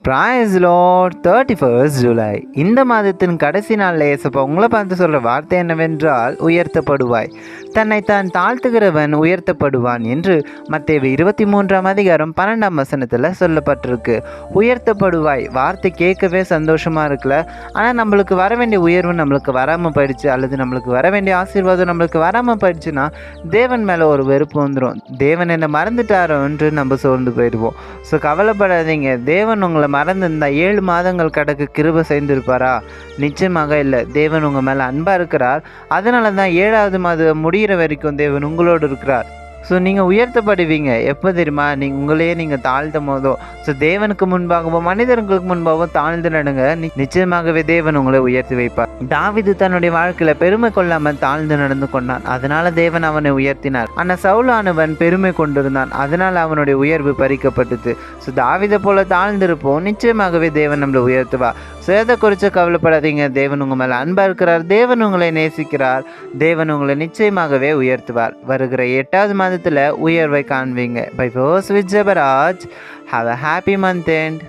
Price Lord 31st July. இந்த மாதத்தின் கடைசி நாளில் இயேசப்பா உங்களை பார்த்து சொல்கிற வார்த்தை என்னவென்றால், உயர்த்தப்படுவாய். தன்னைத்தான் தாழ்த்துகிறவன் உயர்த்தப்படுவான் என்று மத்தேயு 23 அதிகாரம் 12 சொல்லப்பட்டிருக்கு. உயர்த்தப்படுவாய் வார்த்தை கேட்கவே சந்தோஷமாக இருக்குல்ல. ஆனால் நம்மளுக்கு வர வேண்டிய உயர்வு நம்மளுக்கு வராமல் போயிடுச்சு, அல்லது நம்மளுக்கு வர வேண்டிய ஆசீர்வாதம் நம்மளுக்கு வராமல் போயிடுச்சுன்னா தேவன் மேலே ஒரு வெறுப்பு வந்துடும். தேவன் என்னை மறந்துட்டாரோ என்று நம்ம சோர்ந்து போயிடுவோம். ஸோ கவலைப்படாதீங்க. தேவன் உங்களை மறந்திருந்தா 7 மாதங்கள் கடக்கு கிருபை செய்திருப்பாரா? நிச்சயமாக இல்லை. தேவன் உங்கள் மேலே அன்பாக இருக்கிறார். அதனால தான் 7வது மாதம் முடிகிற வரைக்கும் தேவன் உங்களோடு இருக்கிறார். ஸோ நீங்கள் உயர்த்தப்படுவீங்க. எப்போ தெரியுமா? உங்களையே நீங்கள் தாழ்த்தும் போதோ. ஸோ தேவனுக்கு முன்பாகவும் மனிதர்களுக்கு முன்பாகவும் தாழ்ந்து நடுங்க. நிச்சயமாகவே தேவன் உங்களை உயர்த்தி வைப்பார். தாவீது தன்னுடைய வாழ்க்கையில் பெருமை கொள்ளாமல் தாழ்ந்து நடந்து கொண்டான். அதனால தேவன் அவனை உயர்த்தினார். ஆனால் சவுலானவன் பெருமை கொண்டிருந்தான். அதனால் அவனுடைய உயர்வு பறிக்கப்பட்டது. ஸோ தாவீதை போல தாழ்ந்திருப்போம். நிச்சயமாகவே தேவன் நம்மளை உயர்த்துவா. ஸோ எதை குறித்து கவலைப்படாதீங்க. தேவன் உங்கள் மேலே அன்பாக இருக்கிறார். தேவன் உங்களை நேசிக்கிறார். தேவன் உங்களை நிச்சயமாகவே உயர்த்துவார். வருகிற 8வது மாதத்தில் உயர்வை காண்பீங்க. Bye with Jebaraj. Have a happy month end.